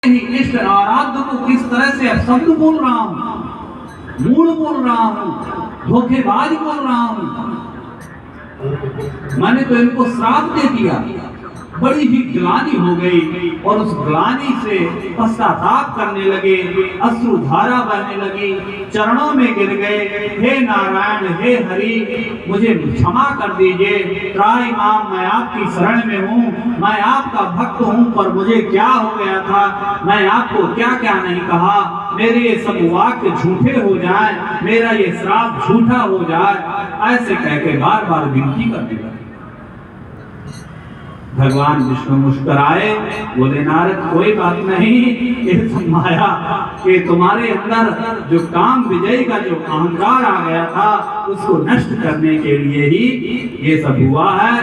इष्ट आराध्य को किस तरह से अपशब्द बोल रहा हूं, मूढ़ बोल रहा हूं, धोखेबाज बोल रहा हूं। मैंने तो इनको श्राप दे दिया। बड़ी ही ग्लानि हो गई और उस ग्लानि से पश्चाताप करने लगे, अश्रुधारा बहने लगी, चरणों में गिर गए। हे नारायण, हे हरि, मुझे क्षमा कर दीजिए। त्राहि माम, मैं आपकी शरण में हूँ, मैं आपका भक्त हूँ, पर मुझे क्या हो गया था, मैं आपको क्या क्या नहीं कहा, मेरे ये सब वाक्य झूठे हो जाए, मेरा ये श्राप झूठा हो जाए, ऐसे कह के बार बार विनती कर दिया। भगवान विष्णु मुस्कुराए, बोले नारद कोई बात नहीं, ये सब माया कि तुम्हारे अंदर जो काम विजय का जो अहंकार आ गया था उसको नष्ट करने के लिए ही ये सब हुआ है।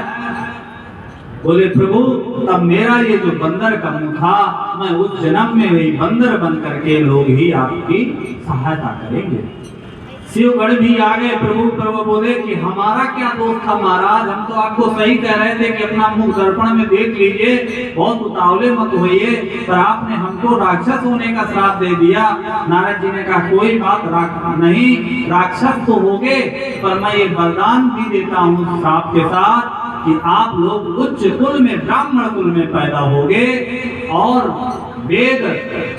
बोले प्रभु, तब मेरा ये जो बंदर का मुंह था, मैं उस जन्म में वही बंदर बन करके लोग ही आपकी सहायता करेंगे। शिवगढ़ भी आ गए। प्रभु बोले कि हमारा क्या दोष था महाराज, हम तो आपको सही कह रहे थे कि अपना मुख दर्पण में देख लीजिए, बहुत उतावले मत होइए, पर आपने हमको राक्षस होने का श्राप दे दिया। नारद जी ने कहा कोई बात नहीं, राक्षस तो हो गए, पर मैं ये वरदान भी देता हूँ श्राप के साथ कि आप लोग उच्च कुल में, ब्राह्मण कुल में पैदा होगे और वेद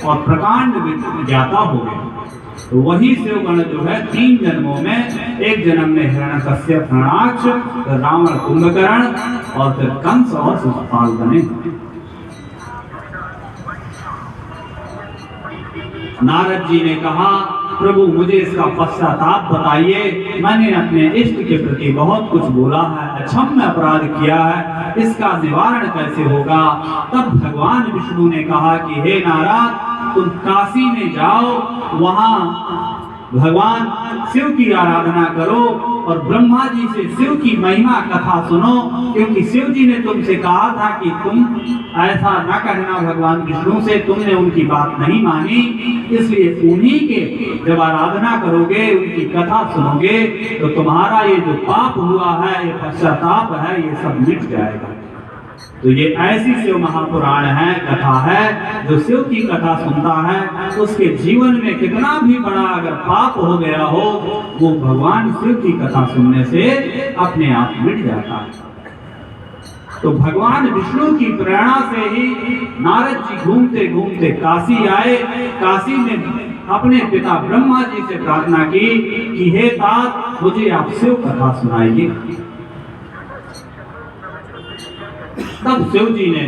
और प्रकांड ज्ञाता होगे। तो वही शिवगण जो है 3 जन्मों में, एक जन्म में हिरण्यकश्यप, हरणाक्ष, रावण, कुंभकर्ण और फिर कंस और शिशुपाल बने। नारद जी ने कहा प्रभु मुझे इसका पश्चाताप बताइए, मैंने अपने इष्ट के प्रति बहुत कुछ बोला है, अक्षम्य अपराध किया है, इसका निवारण कैसे होगा। तब भगवान विष्णु ने कहा कि हे नारद, तुम काशी में जाओ, वहां भगवान शिव की आराधना करो और ब्रह्मा जी से शिव की महिमा कथा सुनो, क्योंकि शिव जी ने तुमसे कहा था कि तुम ऐसा न कहना भगवान विष्णु से, तुमने उनकी बात नहीं मानी, इसलिए उन्हीं के जब आराधना करोगे, उनकी कथा सुनोगे, तो तुम्हारा ये जो पाप हुआ है, ये पश्चाताप है, ये सब मिट जाएगा। तो ये ऐसी शिव महापुराण है, कथा है, जो शिव की कथा सुनता है उसके जीवन में कितना भी बड़ा अगर पाप हो गया हो, वो भगवान शिव की कथा सुनने से अपने आप मिट जाता है। तो भगवान विष्णु की प्रेरणा से ही नारद जी घूमते घूमते काशी आए। काशी में अपने पिता ब्रह्मा जी से प्रार्थना की कि हे तात, मुझे आप शिव कथा सुनाइए। तब शिव जी ने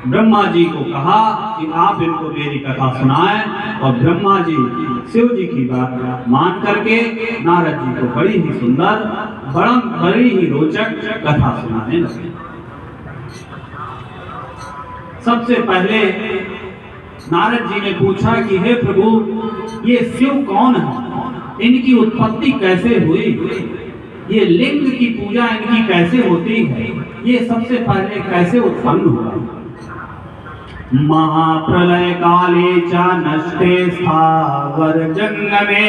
ब्रह्मा जी को कहा कि आप इनको मेरी कथा सुनाएं, और ब्रह्मा जी शिव जी की बात मान करके नारद जी को बड़ी ही सुंदर, बड़ी ही रोचक कथा सुनाने लगे। सबसे पहले नारद जी ने पूछा कि हे प्रभु, ये शिव कौन है, इनकी उत्पत्ति कैसे हुई, ये लिंग की पूजा इनकी कैसे होती है, ये सबसे पहले कैसे उत्पन्न हुआ। महाप्रलय काले च नष्टे स्थावर जंगमे,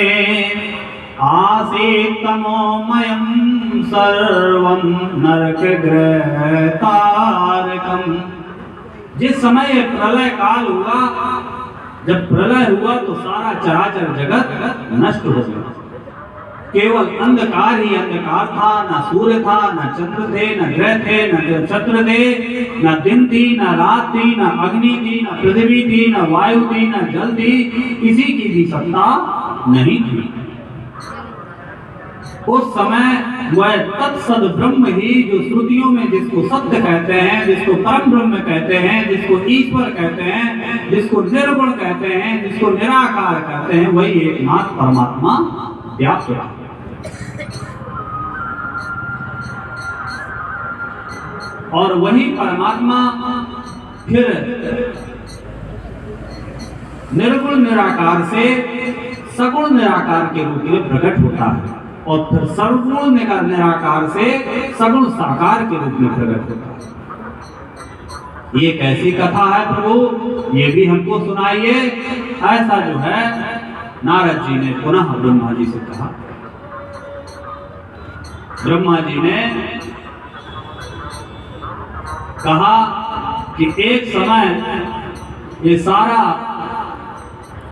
आसीत् तमोमयं सर्वं नरक ग्रह तारकम। जिस समय प्रलय काल हुआ, जब प्रलय हुआ तो सारा चराचर जगत नष्ट हो गया, केवल अंधकार ही अंधकार था, न सूर्य था, न चंद्र थे, न ग्रह थे, न नक्षत्र थे, न दिन थी, न रात थी, न अग्नि थी, न पृथ्वी थी, न वायु थी, न जल थी, किसी की भी सत्ता नहीं थी। उस समय वह तत्सद ब्रह्म ही, जो श्रुतियों में जिसको सत्य कहते हैं, जिसको परम ब्रह्म कहते हैं, जिसको ईश्वर कहते हैं, जिसको निर्गुण कहते हैं, जिसको निराकार कहते हैं, वही एकमात्र परमात्मा व्याप्त है। और वही परमात्मा फिर निर्गुण निराकार से सगुण निराकार के रूप में प्रकट होता है, और फिर सर्वगुण निराकार से सगुण साकार के रूप में प्रकट होता है। ये कैसी कथा है प्रभु, ये भी हमको सुनाइए। ऐसा जो है नारद जी ने पुनः ब्रह्मा जी से कहा। ब्रह्मा जी ने कहा कि एक समय ये सारा